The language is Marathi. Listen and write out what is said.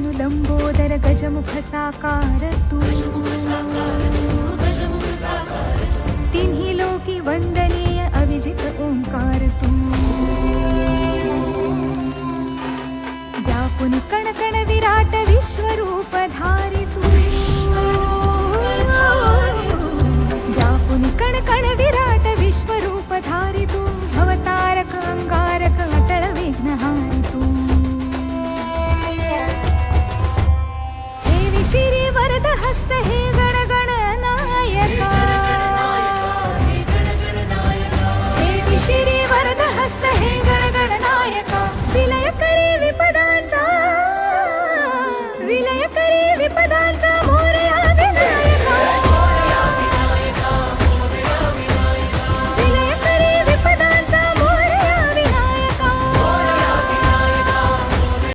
विष्णु लंबोदर गजमुख साकार तू तिन्ही लोकी वंदनीय अविजित ओंकार तू व्यापुन कण कण विराट विश्वरूप धारी तू व्यापुन कण कण विराट विश्वरूप धारी